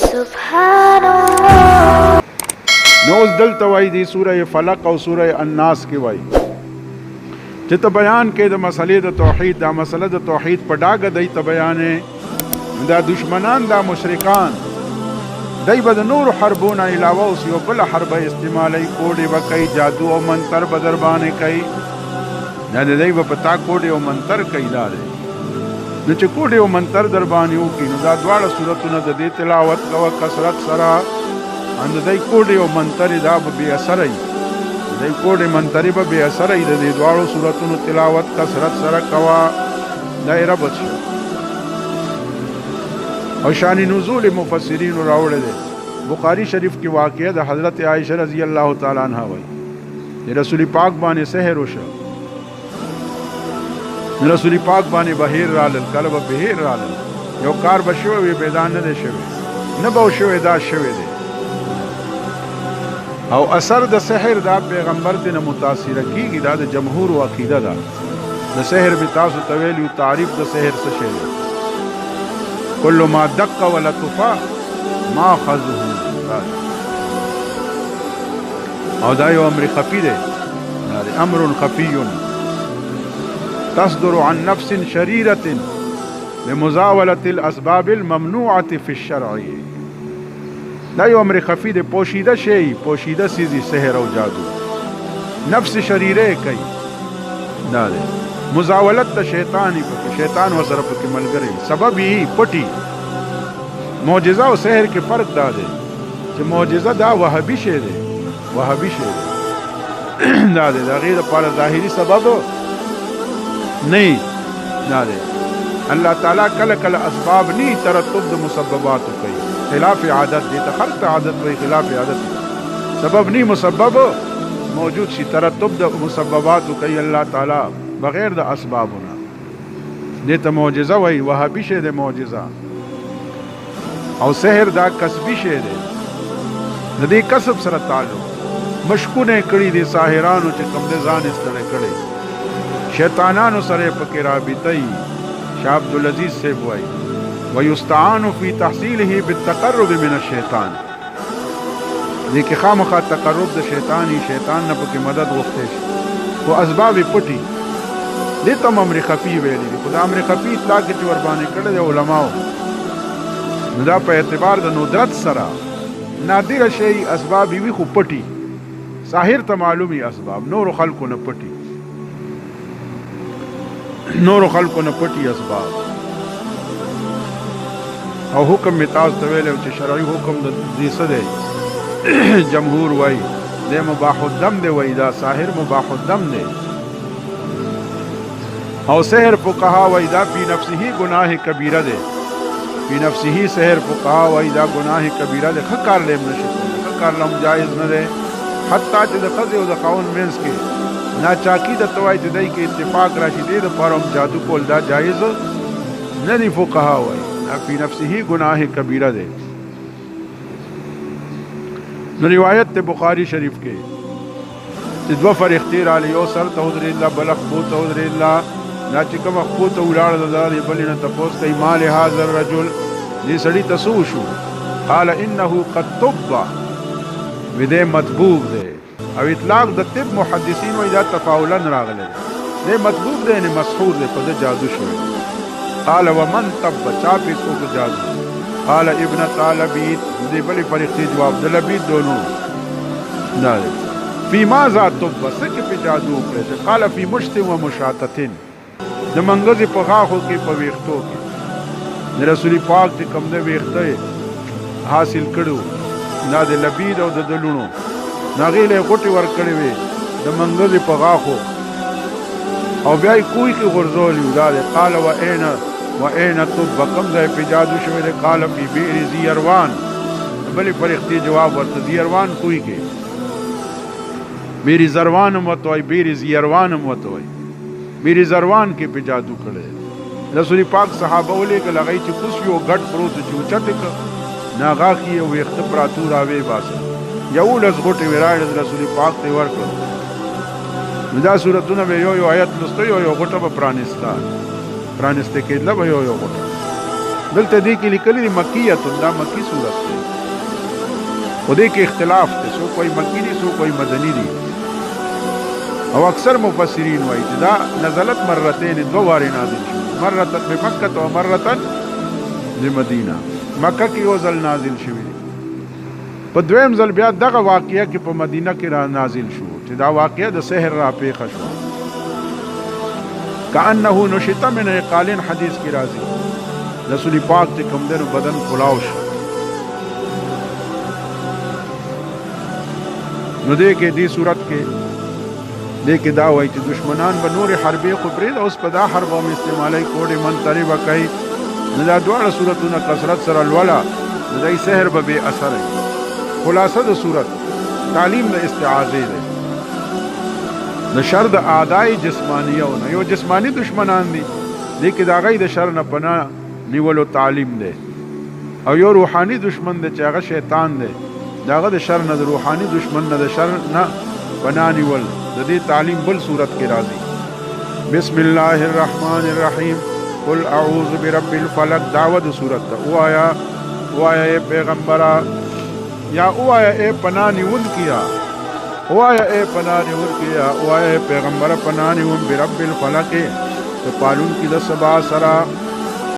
सुभानअल्लाह। नو उस दलता वाई दी सूरह फलक और सूरह अन्नास की वाई चित बयान के द मसले द तौहीद दा मसला द तौहीद पडाग दई त बयाने दा दुश्मनान दा मुशरिकान दई बद नूर हरबोना अलावा उस यो बल हरब इस्तेमाल कोडे व कई जादू और मंतर बदरबाने कई ना दई व पता कोडे और मंतर कई दारे न च कोडे और मंतर दरबानियों की न दा द्वाड़ सूरतुन द दे तिलावत व कसरत सरा अंद दई कोडे और मंतर दा बे असरई दई कोडे मंतरी बे असरई दे द्वाड़ो सूरतुन तिलावत कसरत सरा कवा दायरा बचो और शानी नुज़ूल मुफस्सिरीन रावड़े दे बुखारी शरीफ की वाक़या द हज़रत आयशा रज़ी अल्लाह ताला अन्हा वई रसूल पाक बाने सहर उशा रसूल पाक बाने बहेर रालल कलब बहेर रालल यो कार बशवे वे बेदान दे शवे न बशवे दा शवे दे और असर द सहर दा पैगंबर ते न मुतासिर की दा द जमहूर व अकीदा दा द सहर बितास तवेली तारीफ द सहर से शे कुल्लु मा दक्का व लतुफा मा खज़हु और दायो अम्र खफी दे अम्रुन खफीयुन तस्दुरु अन नफ्सिन शरीरतिन बिमुज़ावलतिल अस्बाबिल ममनूअति फि शरई दायो अम्र खफी दे पोशीदा शेई पोशीदा सीजी सहर और जादू नफ्स शरीरे कई दादे मुजावलत त शैतानी पर शैतान व सरफ के मलगरे सबब ही पटी मौजिज़ा और सहर के फ़र्क दादे जो मौजिज़ा दा वहबी शेर है वहबी शेर दादे दागीर पारा ज़ाहिरी सबब नहीं दादे अल्लाह ताला कल कल असबाब नहीं तरतुब द मुसब्बबात कई खिलाफ आदत दे तखरत आदत व खिलाफ आदत सबब नहीं मुसब्बब मौजूद सी तरतुब द मुसब्बबात कई अल्लाह ताला बगैर द असबाब होना दे तो मौजिज़ा वही वहबी शेर है मौजिज़ा और सहर दा कसबी शेर है नदी कसब सर ताल्लुक मशकुने कड़ी दे साहिरान च कमदे जान इस तरह कड़े शैतानान सरे पकेरा बितई शाह अब्दुल अजीज से बुआई वयुस्तान फी तहसील ही बितकर्रुब मिन शैतान देखिए खामखा तकर्रुब द शैतान ही शैतान न पके मदद वक्ते वो असबाब पुटी दे तम अम्र खफी वेली खुदा अम्र खफी इतला के चवरबाने कड़े उलमाओ नदा पे एतबार द नुदरत सरा नादिर शई असबाब भी खूब पटी साहिर त मालूमी असबाब नूर खल्क न पटी नूर खल्क न पटी असबाब और हुक्म मिताज तवेले च शरई हुक्म दी सदे जमहूर वई दे मुबाहुद्दम दे वई दा साहिर मुबाहुद्दम दे और सहर फुकहा वई दा फी नफ्सिही गुनाह कबीरा दे फी नफ्सिही सहर फुकहा वई दा गुनाह कबीरा दे खकार लेम नशे खकार लम जायज न दे हत्ता च द खज़े व द क़ौन मेंस के ना चाकी द तवाई जदई के इत्तिफाक राशि दे द परम जादू कोल दा जायज न दी फुकहा वई ना फी नफ्सिही गुनाह कबीरा दे न रिवायत ते बुखारी शरीफ के दो फरिख्तीर आली यो सर तहुदरिल्ला बलख बू तहुदरिल्ला ना चिकम अखू तो उलाड़ दार बली न तपोस कई माल हाज़र रजुल जी सड़ी तसूशु काल इन्नहु क़द तुब्बा विदे मतबूब दे अब इतलाक द तिब मुहद्दिसीन व इजा तफाउलन रागले दे मतबूब दे ने मसहूर दे पद जादू शुरू काल व मन तब चापी को जादू काल इब्न तालबीत दे बली फरिख्ती जवाब द लबीत दोनों ना फी माज़ा तुब्बा से पे जादू करे काल फी मुश्तिम व मुशाततिन द मंगज़ पगाखो के पवेख्तो के रसूल पाक ते कम दे वेख्ते हासिल कड़ो ना दे लबीद और द दलुणो नागेले गोटी वर कड़े वे द मंगज़ पगाखो और ब्याई कोई के गुरजोली उदारे काल व एन तुब कम दे पे जादू शवे काल फी बेरी ज़ियरवान बली फरिख्ती जवाब वर्त ज़ियरवान कोई के मेरी जरवान मत होई बेरी ज़ियरवान मत होई मेरी जरवान के पे जादू करे रसूल पाक सहाबा ओले के लगाई च कुछ यो गट प्रोत चूचत क नागा की वो इख्तपरातू रावे बास यऊल अस गोटे विराड रसूल पाक ते वर कर नदा सूरतुन में यो आयत लस्तो यो गोटा प्राणिस्ता प्राणिस्ते के लब यो गोटा دلته دې کې لیکلي مکیه دا مکی صورت دی خو دې کې اختلاف دی سو کوئی مکی دی سو کوئی مدنی دی او اکثر مفسرین وایي چې دا نزلت مرتين دو واره نازل شو مرتن بمکه او مرتن بمدینه مکه کې یو ځل نازل شوی په دویم ځل بیا دغه واقعیا کې په مدینه کې را نازل شو چې دا واقعیا د سحر را پیښ شو کأنه نشط من قالین حدیث کی راضی رسول پاک چې کوم دنو بدن کلاو شو نو دې کې دې صورت کې دې کې دا وایي چې دشمنان به نور حربې خو پرې اوس په دا حرب هم استعمالي کوډې منتري به کوي نو دا دواړه صورتونه کثرت سره لولا نو دای سحر به بې اثر وي خلاصه د صورت تعلیم د استعاذې دی د شر د اعدای جسمانیونه یو جسمانی دشمنان دي دې کې د هغې د شر نه پناه نیولو تعلیم دی او یو روحاني دشمن دی چې هغه شیطان دی د هغه د شر نه د روحاني دشمن نه د شر نه پناه نیول د دې تعلیم بل صورت کې راځي بسم الله الرحمن الرحیم قل اعوذ برب الفلق دعوت صورت وایا اے پیغمبرا یا وایا اے پناہ نیول کیا وایا اے پناہ نیول کیا وایا اے پیغمبر پناہ نیول برب الفلق تو پالون کی د سبا سرا